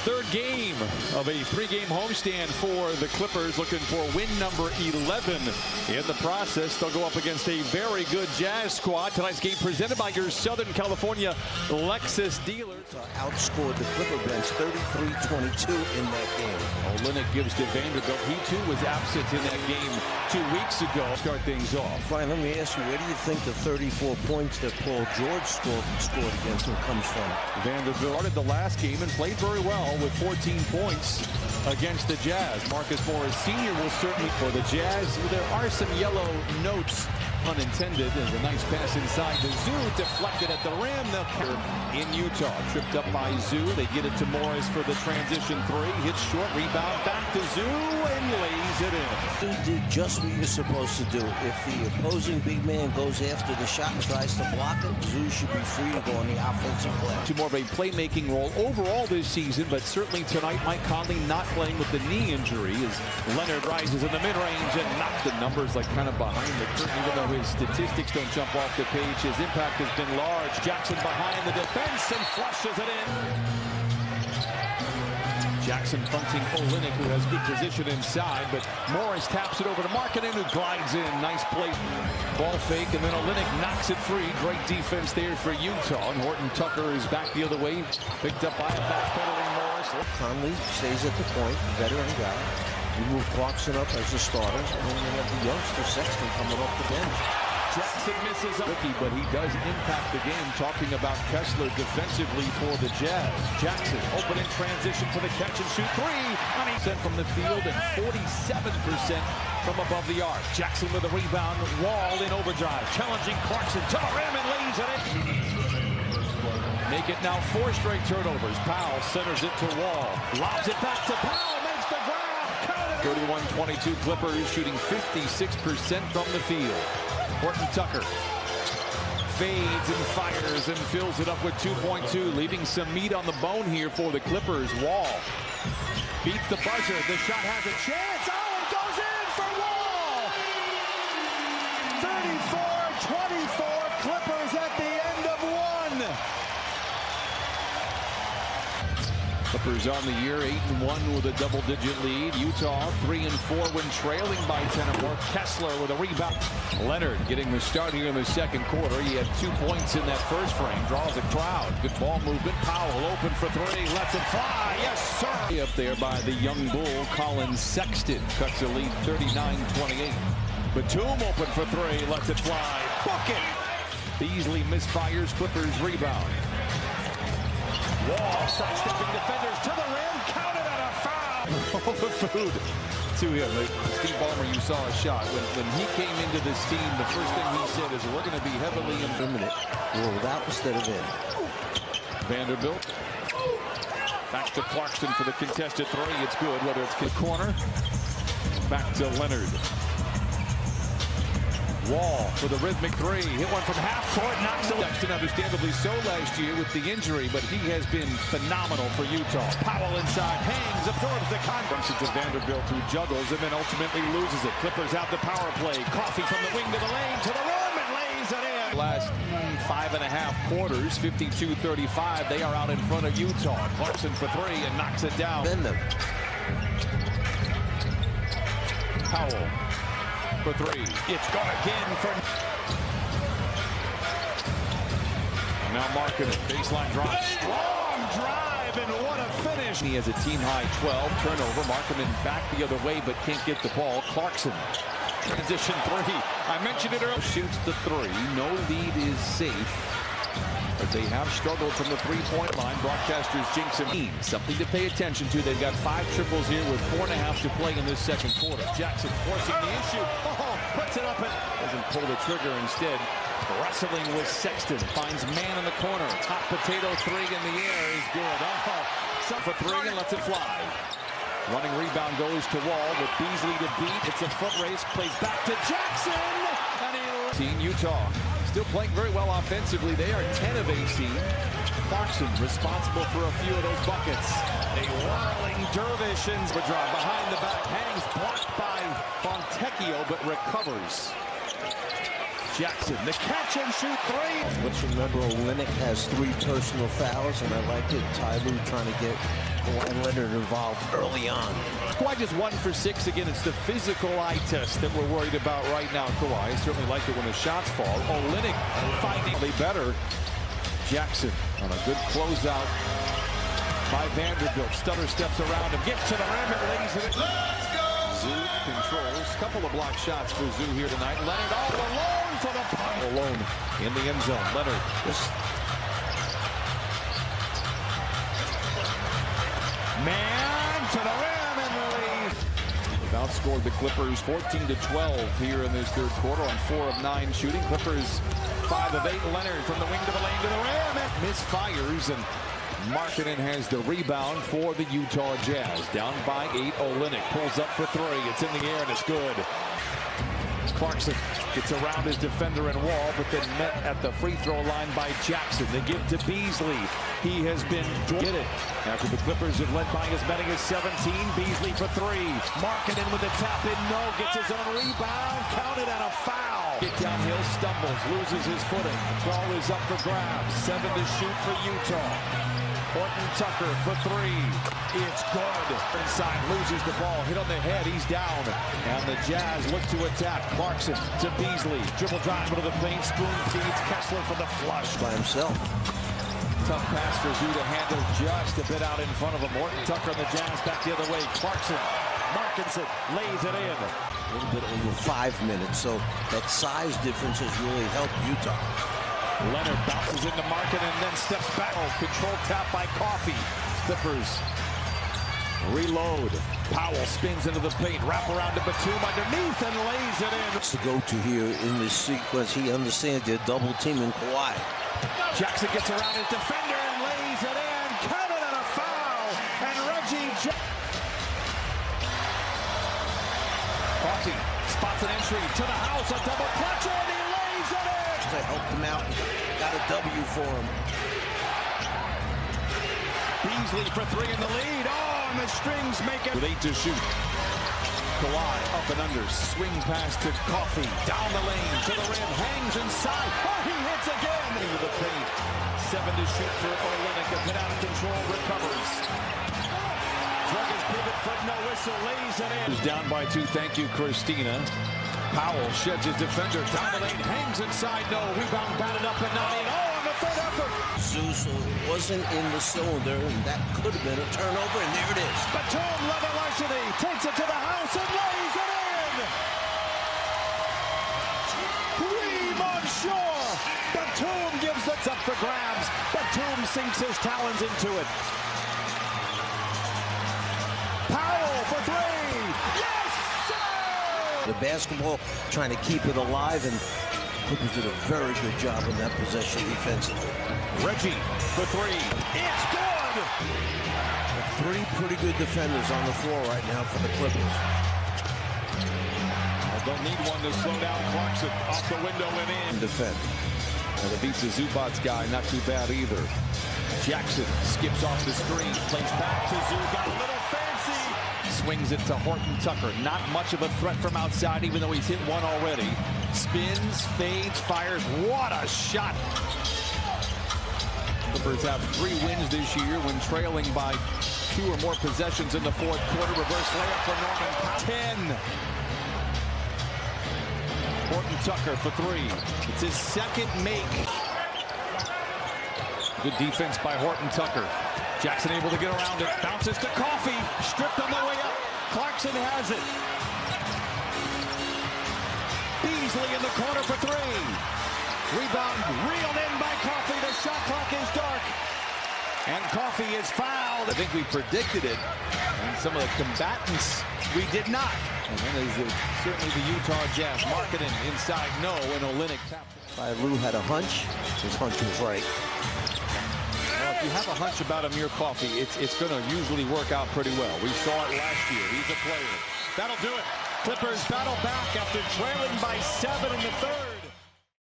third game of a three-game homestand for the Clippers, looking for win number 11. In the process, they'll go up against a very good Jazz squad. Tonight's game presented by your Southern California Lexus dealers. Outscored the Clipper bench 33-22 in that game. Olynyk gives to Vanderbilt. He too was absent in that game 2 weeks ago. Start things off. Brian, let me ask you, where do you think the 34 points that Paul George scored against him comes from? Vanderbilt started the last game and played very well with 14 points against the Jazz. Marcus Morris Sr. will certainly for the Jazz. There are some yellow notes, unintended, and a nice pass inside to Zoo, deflected at the rim. They'll counter in Utah. Tripped up by Zoo. They get it to Morris for the transition three. Hits short, rebound back to Zoo, and lays it in. Zoo did just what you're supposed to do. If the opposing big man goes after the shot and tries to block it, Zoo should be free to go on the offensive play. To more of a playmaking role overall this season, but certainly tonight Mike Conley not playing with the knee injury as Leonard rises in the mid-range and knocked the numbers like kind of behind the curtain, even though his statistics don't jump off the page. His impact has been large. Jackson behind the defense and flushes it in. Jackson fronting Olynyk, who has good position inside, but Morris taps it over to Markkanen, who glides in. Nice play. Ball fake, and then Olynyk knocks it free. Great defense there for Utah. And Horton Tucker is back the other way, picked up by a backpedaling Morris. Conley stays at the point, veteran guy. You move Clarkson up as a starter, and then you have the youngster Sexton coming off the bench. Jackson misses a rookie, but he does impact the game. Talking about Kessler defensively for the Jazz. Jackson open in transition for the catch and shoot three. And he sent from the field and 47% from above the arc. Jackson with a rebound. Wall in overdrive. Challenging Clarkson to the rim and lays it in. Make it now 4 straight turnovers. Powell centers it to Wall. Lobs it back to Powell. Makes the ground. 31-22 Clippers shooting 56% from the field. Horton Tucker fades and fires and fills it up with 2.2, leaving some meat on the bone here for the Clippers. Wall beats the buzzer. The shot has a chance. Oh, it goes in for Wall. 34-24, Clippers at the end of one. Clippers on the year 8-1 with a double-digit lead. Utah 3-4 when trailing by 10 or more. Kessler with a rebound. Leonard getting the start here in the second quarter. He had 2 points in that first frame. Draws a crowd. Good ball movement. Powell open for three. Lets it fly. Yes, sir. Up there by the young bull, Colin Sexton. Cuts the lead 39-28. Batum open for three. Lets it fly. Bucket. Beasley misfires. Clippers rebound. Wall sidestepping defenders to the rim, counted on a foul. All the food to him. Steve Ballmer, you saw a shot. When he came into this team, the first thing he said is we're going to be heavily imminent. Rolled out instead of in. Vanderbilt. Back to Clarkson for the contested three. It's good, whether it's corner. Back to Leonard. Wall for the rhythmic three. Hit one from half court. Knocks it. Sexton understandably so last year with the injury, but he has been phenomenal for Utah. Powell inside. Hangs. Absorbs the conference to Vanderbilt, who juggles and then ultimately loses it. Clippers out the power play. Coffee from the wing to the lane to the rim and lays it in. Last 5.5 quarters, 52-35. They are out in front of Utah. Clarkson for three and knocks it down. Powell for three. It's gone again for... Now Markkanen, baseline drop. Strong drive, and what a finish. He has a team-high 12 turnover. Markkanen back the other way, but can't get the ball. Clarkson, transition three. I mentioned it earlier. Shoots the three. No lead is safe, but they have struggled from the three-point line. Broadcasters jinx him. Something to pay attention to. They've got 5 triples here with 4.5 to play in this second quarter. Jackson forcing the issue. Oh, puts it up and doesn't pull the trigger. Instead, wrestling with Sexton. Finds man in the corner. Hot potato three in the air is good. Oh, some for three and lets it fly. Running rebound goes to Wall with Beasley to beat. It's a foot race. Plays back to Jackson. And Utah still playing very well offensively. They are 10 of 18. Clarkson responsible for a few of those buckets. A whirling dervish and drive behind the back. Hangs blocked by Fontecchio, but recovers. Jackson, the catch and shoot three. Let's remember, Olynyk has 3 personal fouls, and I like it. Ty Lue trying to get Kawhi Leonard involved early on. Kawhi just 1 for 6. Again, it's the physical eye test that we're worried about right now. Kawhi certainly like it when the shots fall. Olynyk finding the better. Jackson on a good closeout by Vanderbilt. Stutter steps around him, gets to the rim and lays it. Zoo controls. Couple of block shots for Zoo here tonight. Leonard all alone for the punt. Alone in the end zone. Leonard. Man to the rim and the lead. They've outscored the Clippers 14-12 here in this third quarter on 4 of 9 shooting. Clippers 5 of 8. Leonard from the wing to the lane to the rim. Misfires, and Markkanen has the rebound for the Utah Jazz. Down by 8. Olynyk pulls up for 3. It's in the air and it's good. Clarkson gets around his defender and wall, but then met at the free throw line by Jackson. They give to Beasley. He has been get it after the Clippers have led by as many as 17. Beasley for 3. Markkanen with the tap in, no, gets his own rebound, counted and a foul. Get downhill, stumbles, loses his footing. Ball is up for grabs. 7 to shoot for Utah. Horton Tucker for 3. It's good. Inside, loses the ball. Hit on the head. He's down. And the Jazz look to attack. Clarkson to Beasley. Dribble drive into the paint. Spoon feeds Kessler for the flush. By himself. Tough pass for Zoo to handle just a bit out in front of him. Horton Tucker and the Jazz back the other way. Clarkson markets it. Lays it in. A little bit over 5 minutes. So that size difference has really helped Utah. Leonard bounces into Markkanen and then steps back. Control tap by Coffey. Clippers reload. Powell spins into the paint. Wrap around to Batum underneath and lays it in. It's the go-to here in this sequence. He understands they're double teaming Kawhi. Jackson gets around his defender and lays it in. Counted and a foul. And Reggie Coffey spots an entry to the house. A double clutch and he lays it in. They helped him out. Got a W for him. Beasley for 3 in the lead. Oh, and the strings make it. With 8 to shoot. Kawhi up and under. Swing pass to Coffey. Down the lane to the rim. Hangs inside. Oh, he hits again. Into the paint. 7 to shoot for Olynyk. A bit out of control. Recovers. Drug his pivot foot. No whistle. Lays it in. Down by 2. Thank you, Christina. Powell sheds his defender. Down the lane. Hangs inside. No. Rebound batted up and not in. Oh, on the third effort. Zeus wasn't in the cylinder, and that could have been a turnover, and there it is. Batum, level varsity, takes it to the house and lays it in. Reem on shore. Batum gives it up for grabs. Batum sinks his talons into it. Powell for 3. Yes, sir! The basketball trying to keep it alive, and Clippers did a very good job in that possession defensively. Reggie for 3. It's good! 3 pretty good defenders on the floor right now for the Clippers. They'll need one to slow down Clarkson. Off the window and in. Defend. And it beats the Zubats guy. Not too bad either. Jackson skips off the screen. Plays back to Zoo. Got a little fancy. Swings it to Horton Tucker. Not much of a threat from outside, even though he's hit one already. Spins, fades, fires. What a shot! Clippers have 3 wins this year when trailing by 2 or more possessions in the fourth quarter. Reverse layup for Norman Powell. 10. Horton Tucker for 3. It's his second make. Good defense by Horton Tucker. Jackson able to get around it. Bounces to Coffey. Stripped on the way up. Clarkson has it. Beasley in the corner for 3. Rebound reeled in by Coffey. The shot clock is dark. And Coffey is fouled. I think we predicted it. And some of the combatants, we did not. And then there's certainly the Utah Jazz. Markkanen inside, no, and Olynyk tapped. Lou had a hunch. His hunch was right. Well, if you have a hunch about Amir Coffey, it's going to usually work out pretty well. We saw it last year. He's a player. That'll do it. Clippers battle back after trailing by 7 in the third.